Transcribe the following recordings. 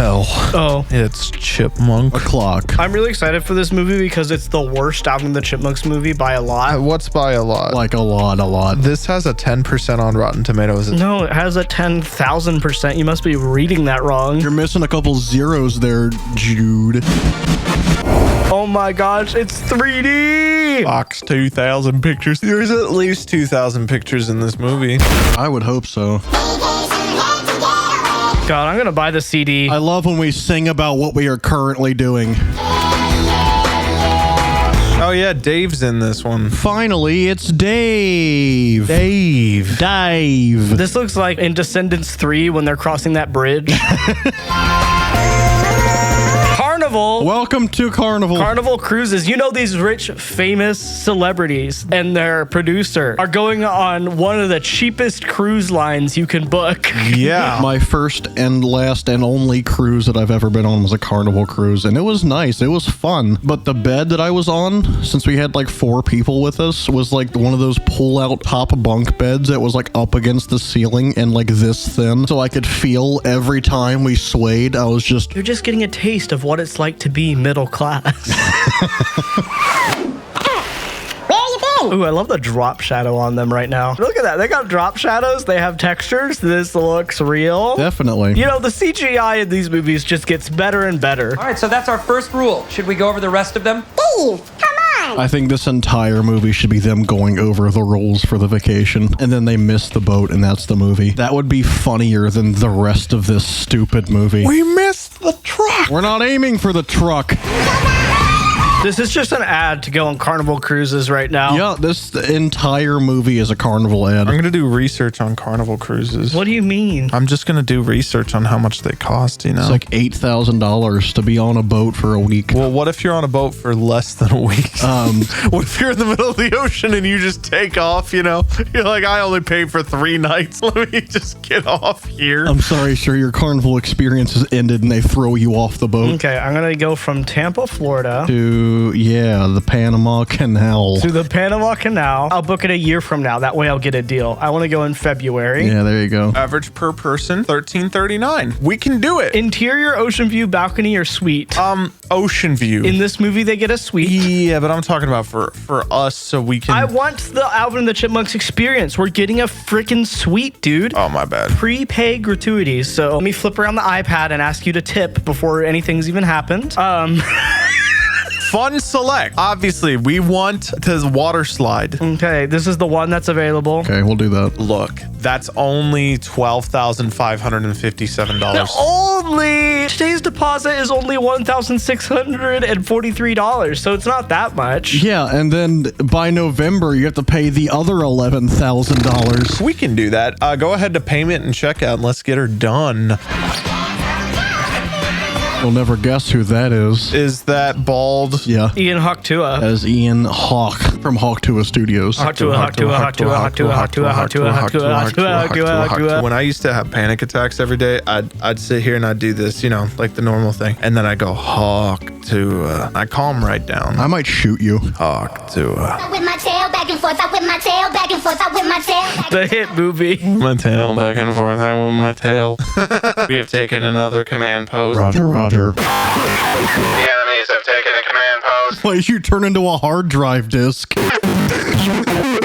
hell. Oh. It's Chipmunk. A clock. I'm really excited for this movie because it's the worst Alvin and the Chipmunks movie by a lot. What's by a lot? Like a lot. This has a 10% on Rotten Tomatoes. No, it has a 10,000%. You must be reading that wrong. You're missing a couple zeros there, Jude. Oh my gosh, it's 3D! Fox 2,000 pictures. There's at least 2,000 pictures in this movie. I would hope so. God, I'm gonna buy the CD. I love when we sing about what we are currently doing. Oh yeah, Dave's in this one. Finally, it's Dave. Dave. This looks like in Descendants 3 when they're crossing that bridge. Carnival. Welcome to Carnival. Carnival Cruises. You know, these rich, famous celebrities and their producer are going on one of the cheapest cruise lines you can book. Yeah. My first and last and only cruise that I've ever been on was a Carnival cruise, and it was nice. It was fun. But the bed that I was on, since we had like 4 people with us, was like one of those pull-out top bunk beds that was like up against the ceiling and like this thin. So I could feel every time we swayed. I was just... You're just getting a taste of what it's like to be middle class. Ooh, I love the drop shadow on them right now. Look at that. They got drop shadows. They have textures. This looks real. Definitely. You know, the CGI in these movies just gets better and better. All right, so that's our first rule. Should we go over the rest of them? Dave, come on! I think this entire movie should be them going over the rules for the vacation, and then they miss the boat, and that's the movie. That would be funnier than the rest of this stupid movie. We missed the truck. We're not aiming for the truck. This is just an ad to go on Carnival Cruises right now. Yeah, this entire movie is a Carnival ad. I'm going to do research on Carnival Cruises. What do you mean? I'm just going to do research on how much they cost, you know? It's like $8,000 to be on a boat for a week. Well, what if you're on a boat for less than a week? What if you're in the middle of the ocean and you just take off, you know? You're like, I only paid for 3 nights. Let me just get off here. I'm sorry, sir. Your Carnival experience has ended and they throw you off the boat. Okay, I'm going to go from Tampa, Florida. To, yeah, the Panama Canal. To the Panama Canal. I'll book it a year from now. That way I'll get a deal. I want to go in February. Yeah, there you go. Average per person, $13.39. We can do it. Interior, ocean view, balcony, or suite? Ocean view. In this movie, they get a suite. Yeah, but I'm talking about for us so we can... I want the Alvin and the Chipmunks experience. We're getting a freaking suite, dude. Oh, my bad. Prepay gratuities. So let me flip around the iPad and ask you to tip before anything's even happened. Fun select. Obviously, we want the water slide. Okay, this is the one that's available. Okay, we'll do that. Look, that's only $12,557. Only! Today's deposit is only $1,643, so it's not that much. Yeah, and then by November, you have to pay the other $11,000. We can do that. Go ahead to payment and checkout and let's get her done. You'll never guess who that is. Is that bald? Yeah. Ian Hawk-Tua. That is Ian Hawk from Hawk-Tua Studios. Hawk-Tua. When I used to have panic attacks every day, I'd sit here and I'd do this, you know, like the normal thing. And then I go, Hawk-Tua. I calm right down. I might shoot you. Hawk-Tua. With my tail back and forth, I whip my tail back and forth, I whip my tail back. The hit movie. My tail back and forth, I whip my tail. We have taken another command post. Roger. The enemies have taken a command post. Wait, you turn into a hard drive disk.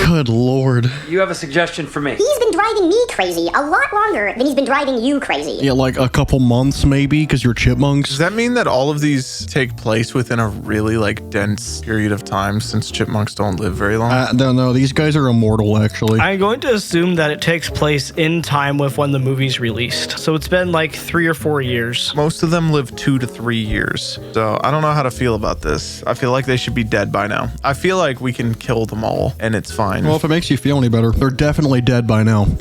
Good Lord. You have a suggestion for me. He's been driving me crazy a lot longer than he's been driving you crazy. Yeah, like a couple months maybe, because you're chipmunks. Does that mean that all of these take place within a really like dense period of time since chipmunks don't live very long? No, these guys are immortal actually. I'm going to assume that it takes place in time with when the movie's released. So it's been like 3 or 4 years. Most of them live 2 to 3 years. So I don't know how to feel about this. I feel like they should be dead by now. I feel like we can kill them all and it's fine. Well, if it makes you feel any better, they're definitely dead by now. And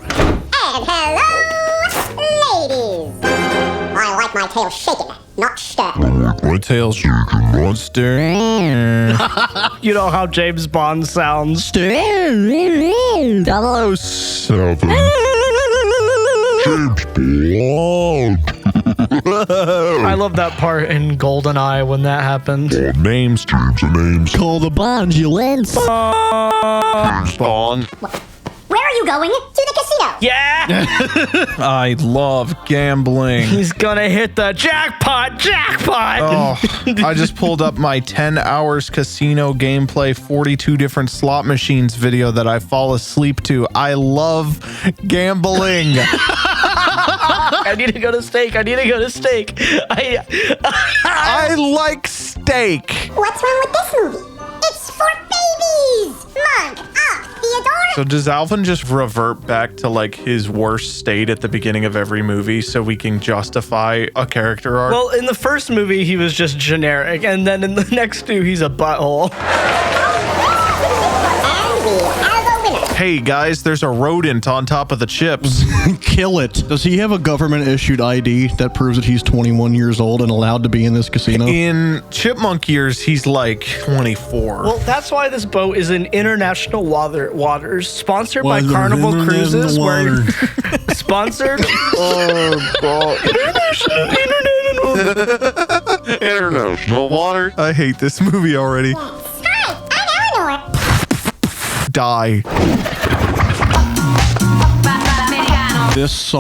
hello, ladies. I like my tail shaking, not stirred. My tail's shaking, monster. You know how James Bond sounds. 007. James Bond. I love that part in GoldenEye when that happened. Names, James, names. Call the Bondulance. James Bond. Where are you going? To the casino. Yeah. I love gambling. He's gonna hit the jackpot. Oh, I just pulled up my 10 hours casino gameplay, 42 different slot machines video that I fall asleep to. I love gambling. I need to go to steak. I like steak. What's wrong with this movie? It's for babies! Monk up, Theodore! So does Alvin just revert back to like his worst state at the beginning of every movie so we can justify a character arc? Well, in the first movie, he was just generic, and then in the next two, he's a butthole. And we have a winner. Hey guys, there's a rodent on top of the chips. Kill it. Does he have a government-issued ID that proves that he's 21 years old and allowed to be in this casino? In chipmunk years, he's like 24. Well, that's why this boat is in international waters, sponsored by Carnival Cruises. Where sponsored? International water. I hate this movie already. Hi, I'm Eleanor. Die. This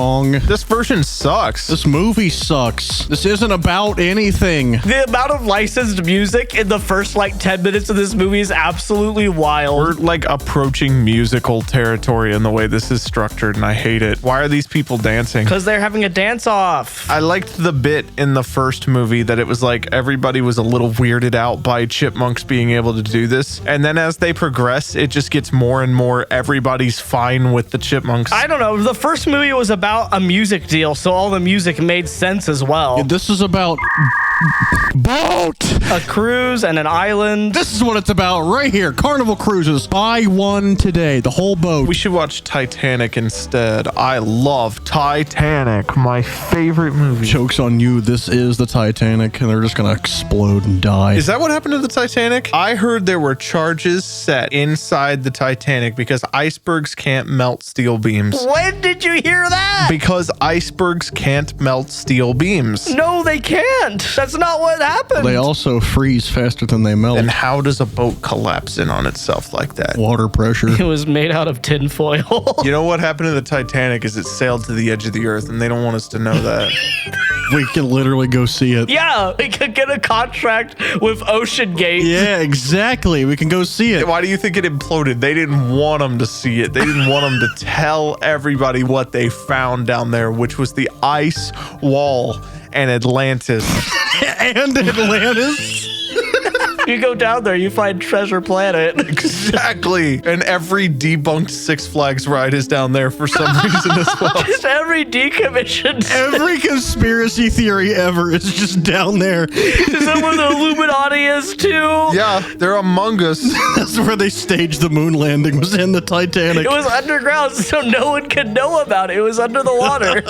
version sucks. This movie sucks. This isn't about anything. The amount of licensed music in the first like 10 minutes of this movie is absolutely wild. We're like approaching musical territory in the way this is structured, and I hate it. Why are these people dancing? Because they're having a dance off. I liked the bit in the first movie that it was like everybody was a little weirded out by chipmunks being able to do this. And then as they progress, it just gets more and more everybody's fine with the chipmunks. I don't know. The first movie was about a music deal, so all the music made sense as well. This is about boat. A cruise and an island. This is what it's about right here. Carnival Cruises. Buy one today. The whole boat. We should watch Titanic instead. I love Titanic. My favorite movie. Joke's on you. This is the Titanic, and they're just gonna explode and die. Is that what happened to the Titanic? I heard there were charges set inside the Titanic because icebergs can't melt steel beams. When did you hear that? Because icebergs can't melt steel beams. No, they can't. That's not what happened. They also freeze faster than they melt. And how does a boat collapse in on itself like that? Water pressure. It was made out of tinfoil. You know what happened to the Titanic is it sailed to the edge of the earth, and they don't want us to know that. We can literally go see it. Yeah, we could get a contract with Ocean Gate. Yeah, exactly. We can go see it. Why do you think it imploded? They didn't want them to see it. They didn't want them to tell everybody what they found down there, which was the ice wall and Atlantis. And Atlantis. You go down there, you find Treasure Planet. Exactly. And every debunked Six Flags ride is down there for some reason as well. Just every decommissioned. Every conspiracy theory ever is just down there. Is that where the Illuminati is too? Yeah, they're among us. That's where they staged the moon landing, was in the Titanic. It was underground, so no one could know about it. It was under the water.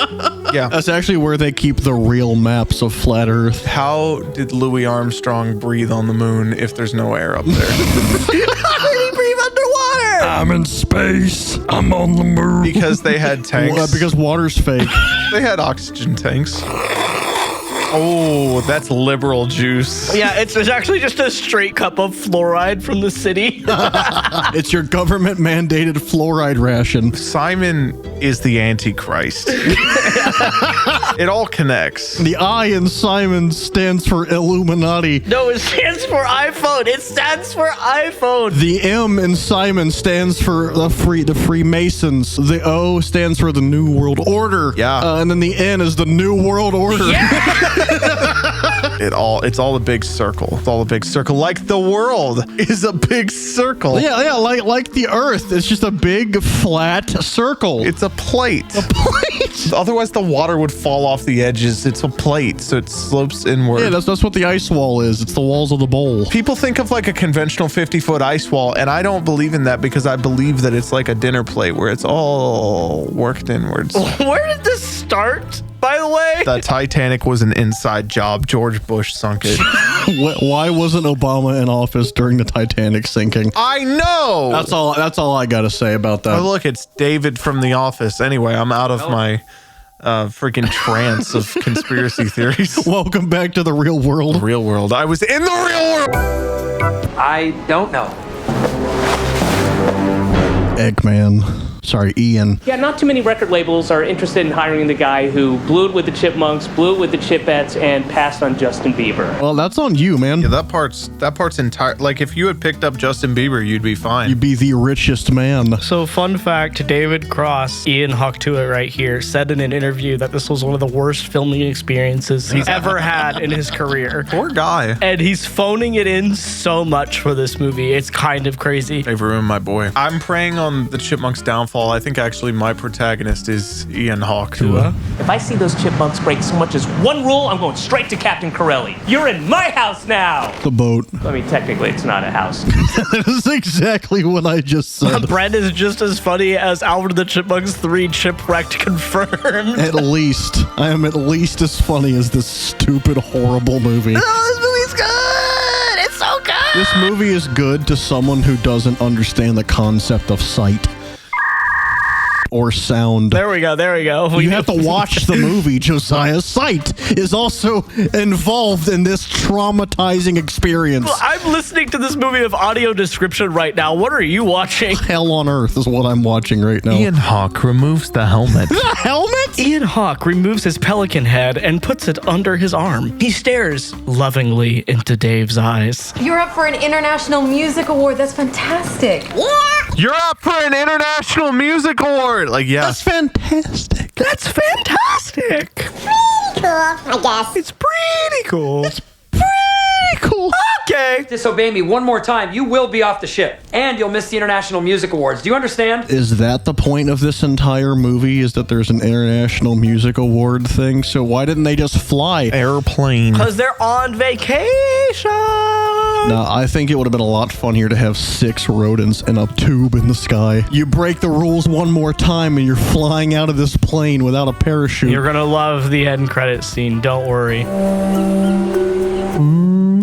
Yeah. That's actually where they keep the real maps of flat Earth. How did Louis Armstrong breathe on the moon if there's no air up there? How did he breathe underwater? I'm in space. I'm on the moon. Because they had tanks. Well, because water's fake. They had oxygen tanks. Oh, that's liberal juice. Yeah, it's actually just a straight cup of fluoride from the city. It's your government mandated fluoride ration. Simon is the Antichrist. It all connects. The I in Simon stands for Illuminati. No, it stands for iPhone. It stands for iPhone. The M in Simon stands for the Freemasons. The O stands for the New World Order. Yeah. And then the N is the New World Order. Yeah. It's all a big circle. It's all a big circle. Like the world is a big circle. Yeah, like the Earth. It's just a big flat circle. It's a plate. a plate. Otherwise, the water would fall off the edges. It's a plate, so it slopes inward. Yeah, that's what the ice wall is. It's the walls of the bowl. People think of like a conventional 50-foot ice wall, and I don't believe in that because I believe that it's like a dinner plate where it's all worked inwards. Where did this start, by the way? The Titanic was an inside job. George Bush sunk it. Why wasn't Obama in office during the Titanic sinking? I know. That's all I gotta say about that. Oh, look, it's David from The Office. Anyway, I'm out of my freaking trance of conspiracy theories. Welcome back to the real world. Real world. I was in the real world. I don't know. Eggman. Sorry, Ian. Yeah, not too many record labels are interested in hiring the guy who blew it with the Chipmunks, blew it with the Chipettes, and passed on Justin Bieber. Well, that's on you, man. Yeah, that part's entire. Like, if you had picked up Justin Bieber, you'd be fine. You'd be the richest man. So, fun fact, David Cross, Ian Hawktua right here, said in an interview that this was one of the worst filming experiences he's ever had in his career. Poor guy. And he's phoning it in so much for this movie. It's kind of crazy. They've ruined my boy. I'm preying on the Chipmunks' downfall. I think actually my protagonist is Ian Hawktua. If I see those Chipmunks break so much as one rule, I'm going straight to Captain Corelli. You're in my house now! The boat. I mean, technically, it's not a house. That is exactly what I just said. Bren is just as funny as Alvin and the Chipmunks 3 Chipwrecked confirmed. At least. I am at least as funny as this stupid, horrible movie. This movie's good! It's so good! This movie is good to someone who doesn't understand the concept of sight. Or sound. There we go. You have to watch the movie, Josiah. Sight is also involved in this traumatizing experience. I'm listening to this movie of audio description right now. What are you watching? Hell on earth is what I'm watching right now. Ian Hawk removes the helmet. The helmet? Ian Hawk removes his pelican head and puts it under his arm. He stares lovingly into Dave's eyes. You're up for an International Music Award. That's fantastic. You're up for an International Music Award. Like, yeah. That's fantastic. That's fantastic. Pretty cool, I guess. It's pretty cool. It's pretty cool. Okay. Disobey me one more time, you will be off the ship. And you'll miss the International Music Awards. Do you understand? Is that the point of this entire movie? Is that there's an International Music Award thing? So why didn't they just fly? Airplane. Because they're on vacation. No, I think it would have been a lot funnier to have 6 rodents and a tube in the sky. You break the rules one more time and you're flying out of this plane without a parachute. You're going to love the end credit scene. Don't worry.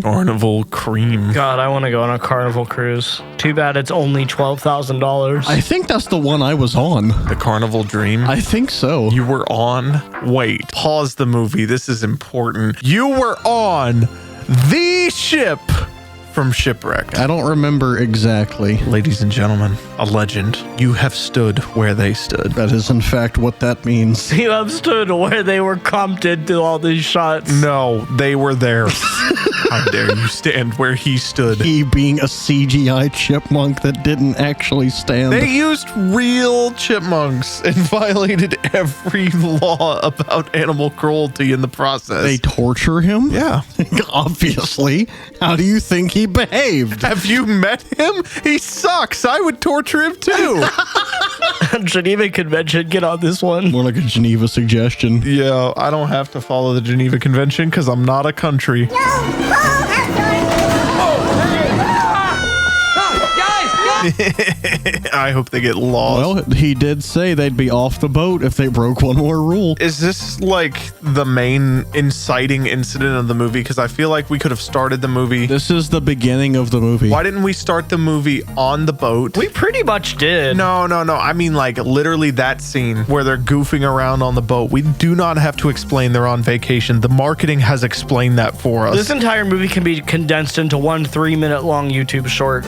Carnival cream. God, I want to go on a Carnival cruise. Too bad it's only $12,000. I think that's the one I was on. The Carnival Dream. I think so. You were on. Wait. Pause the movie. This is important. You were on the ship from Shipwrecked. I don't remember exactly. Ladies and gentlemen, a legend. You have stood where they stood. That is, in fact, what that means. You have stood where they were comped into all these shots. No, they were there. How dare you stand where he stood? He being a CGI chipmunk that didn't actually stand. They used real chipmunks and violated every law about animal cruelty in the process. They torture him? Yeah. Obviously. How do you think he behaved? Have you met him? He sucks. I would torture him too. Geneva Convention, get on this one. More like a Geneva suggestion. Yeah, I don't have to follow the Geneva Convention because I'm not a country. I hope they get lost. Well, he did say they'd be off the boat if they broke one more rule. Is this like the main inciting incident of the movie? Because I feel like we could have started the movie. This is the beginning of the movie. Why didn't we start the movie on the boat? We pretty much did. No. I mean, like, literally that scene where they're goofing around on the boat. We do not have to explain they're on vacation. The marketing has explained that for us. This entire movie can be condensed into one 3-minute long YouTube short.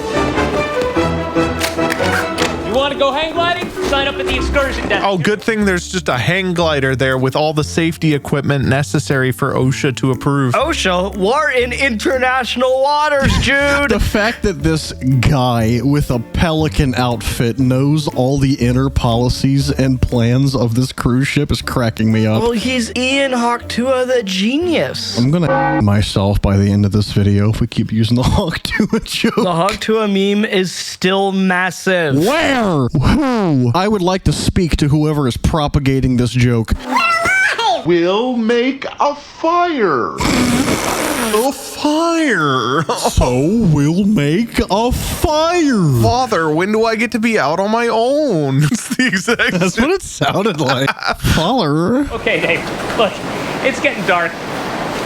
You want to go hang gliding? Sign up at the excursion desk. Oh, good thing there's just a hang glider there with all the safety equipment necessary for OSHA to approve. OSHA, we're in international waters, Jude. The fact that this guy with a pelican outfit knows all the inner policies and plans of this cruise ship is cracking me up. Well, he's Ian Hawktua the genius. I'm gonna myself by the end of this video if we keep using the Hawktua joke. The Hawktua meme is still massive. Where? Who? I would like to speak to whoever is propagating this joke. We'll make a fire. A fire. So we'll make a fire. Father, when do I get to be out on my own? It's the exact That's what it sounded like. Father. Okay, Dave. Look, it's getting dark.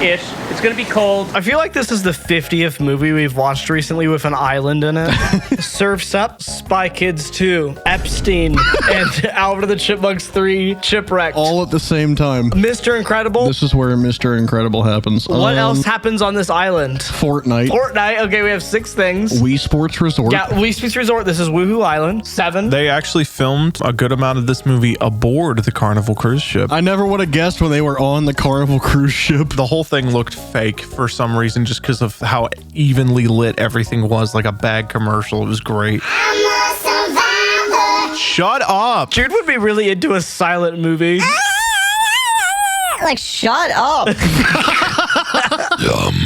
ish. It's going to be cold. I feel like this is the 50th movie we've watched recently with an island in it. Surf's Up, Spy Kids 2, Epstein, and Alvin and the Chipmunks 3, Chipwrecked. All at the same time. Mr. Incredible. This is where Mr. Incredible happens. What else happens on this island? Fortnite. Fortnite. Okay, we have 6 things. Wii Sports Resort. Yeah, Wii Sports Resort. This is Woohoo Island. 7. They actually filmed a good amount of this movie aboard the Carnival cruise ship. I never would have guessed when they were on the Carnival cruise ship. The whole thing looked fake for some reason just because of how evenly lit everything was, like a bad commercial. It was great. Shut up. Jude would be really into a silent movie. Like, shut up.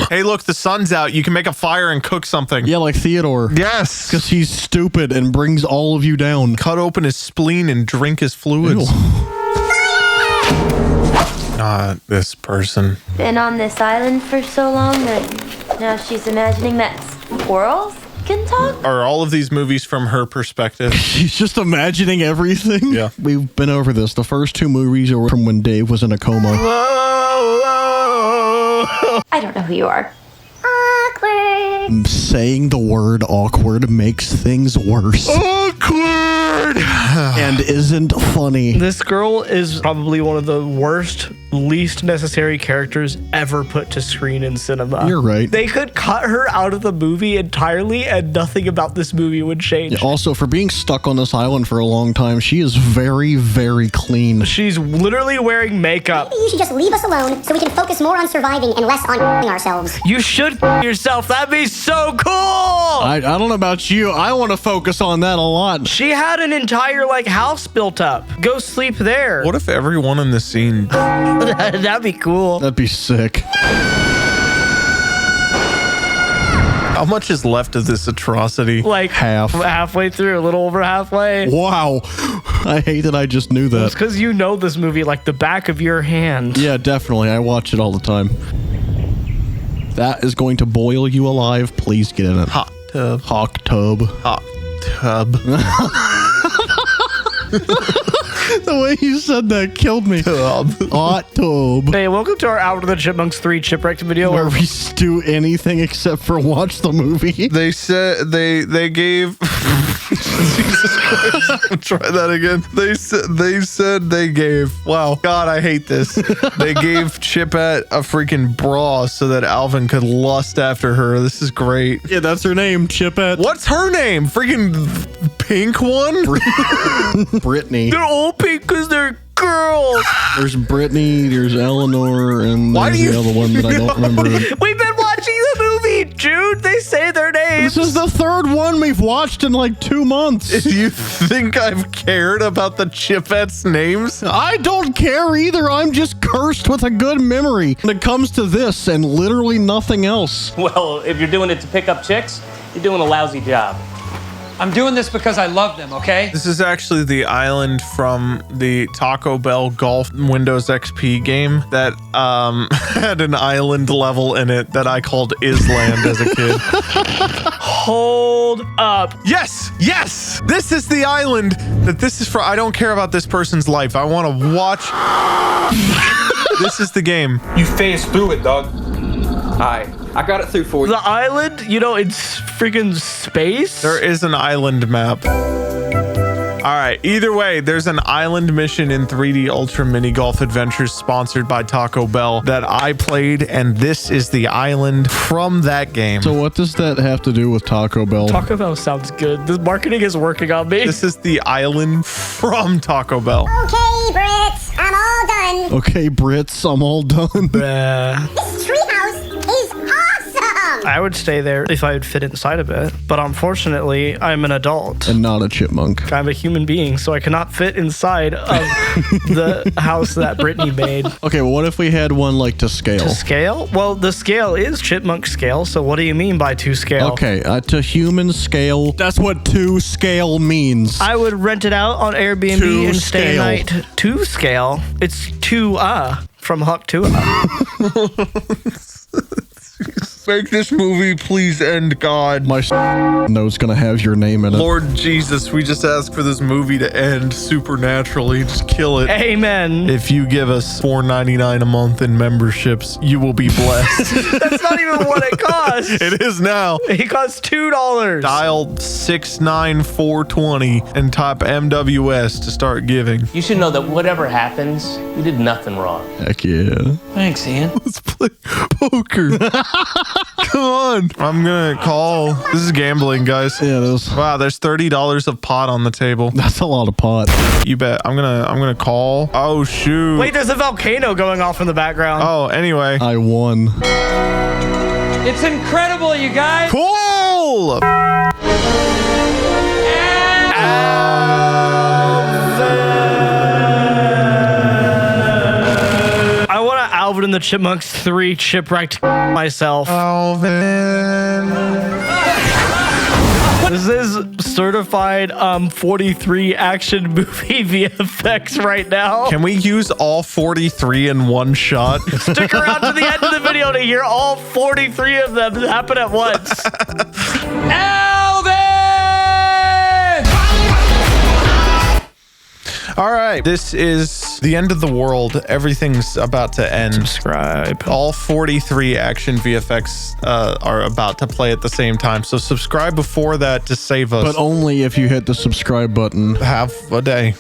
Hey, look, the sun's out. You can make a fire and cook something. Yeah, like Theodore. Yes. Because he's stupid and brings all of you down. Cut open his spleen and drink his fluids. Not this person. Been on this island for so long that now she's imagining that squirrels can talk? Are all of these movies from her perspective? She's just imagining everything. Yeah. We've been over this. The first 2 movies are from when Dave was in a coma. I don't know who you are. Awkward. Saying the word awkward makes things worse. Awkward. And isn't funny. This girl is probably one of the worst, least necessary characters ever put to screen in cinema. You're right. They could cut her out of the movie entirely and nothing about this movie would change. Yeah, also, for being stuck on this island for a long time, she is very, very clean. She's literally wearing makeup. Maybe you should just leave us alone so we can focus more on surviving and less on ourselves. You should yourself. That'd be so cool. I don't know about you. I want to focus on that a lot. She had an entire house built up. Go sleep there. What if everyone in this scene... That'd be cool. That'd be sick. How much is left of this atrocity? Like halfway through, a little over halfway. Wow. I hate that I just knew that. It's because you know this movie like the back of your hand. Yeah, definitely. I watch it all the time. That is going to boil you alive. Please get in it. Hot tub. Hot tub. Hot tub. The way you said that killed me. Hot tub. Hey, welcome to our Alvin and the Chipmunks 3 Chipwrecked video. Where we do anything except for watch the movie. They said they gave Jesus Christ. Try that again. They said they gave. Wow. God, I hate this. They gave Chipette a freaking bra so that Alvin could lust after her. This is great. Yeah, that's her name, Chipette. What's her name? Freaking pink one? Brittany. They're all pink because they're girls. There's Brittany, there's Eleanor, and there's the other one that I don't remember. We've been watching the movie, Jude. They say their names. This is the 3rd one we've watched in 2 months. Do you think I've cared about the Chipettes' names? I don't care either. I'm just cursed with a good memory when it comes to this and literally nothing else. Well, if you're doing it to pick up chicks, you're doing a lousy job. I'm doing this because I love them, okay? This is actually the island from the Taco Bell Golf Windows XP game that had an island level in it that I called Island as a kid. Hold up. Yes, yes! This is the island that this is for. I don't care about this person's life. I want to watch. This is the game. You phased through it, dog. Alright, I got it through for you. The island, it's freaking space. There is an island map. All right, either way, there's an island mission in 3D Ultra Mini Golf Adventures sponsored by Taco Bell that I played, and this is the island from that game. So what does that have to do with Taco Bell? Taco Bell sounds good. This marketing is working on me. This is the island from Taco Bell. Okay, Brits, I'm all done. Okay, Brits, I'm all done. This treehouse is awesome. I would stay there if I would fit inside of it, but unfortunately, I'm an adult. And not a chipmunk. I'm a human being, so I cannot fit inside of the house that Brittany made. Okay, well, what if we had one to scale? To scale? Well, the scale is chipmunk scale, so what do you mean by to scale? Okay, to human scale, that's what to scale means. I would rent it out on Airbnb To and stay a scale. night. To scale? It's to from Huck to Make this movie please end, God. My note's gonna have your name in it. Lord Jesus, we just ask for this movie to end supernaturally. Just kill it. Amen. If you give us $4.99 a month in memberships, you will be blessed. That's not even what it costs. It is now. It costs $2. Dial 69420 and type MWS to start giving. You should know that whatever happens, you did nothing wrong. Heck yeah. Thanks, Ian. Let's play poker. Come on. I'm gonna call. This is gambling, guys. Yeah, it is. Wow, there's $30 of pot on the table. That's a lot of pot. You bet. I'm gonna call. Oh shoot. Wait, there's a volcano going off in the background. Oh, anyway. I won. It's incredible, you guys. Cool. I want to Alvin and the Chipmunks 3 Chipwrecked myself. Alvin. This is certified 43 action movie VFX right now. Can we use all 43 in one shot? Stick around to the end of the video to hear all 43 of them happen at once. Alvin! All right. This is the end of the world. Everything's about to end. Subscribe. All 43 action VFX are about to play at the same time. So subscribe before that to save us. But only if you hit the subscribe button. Have a day.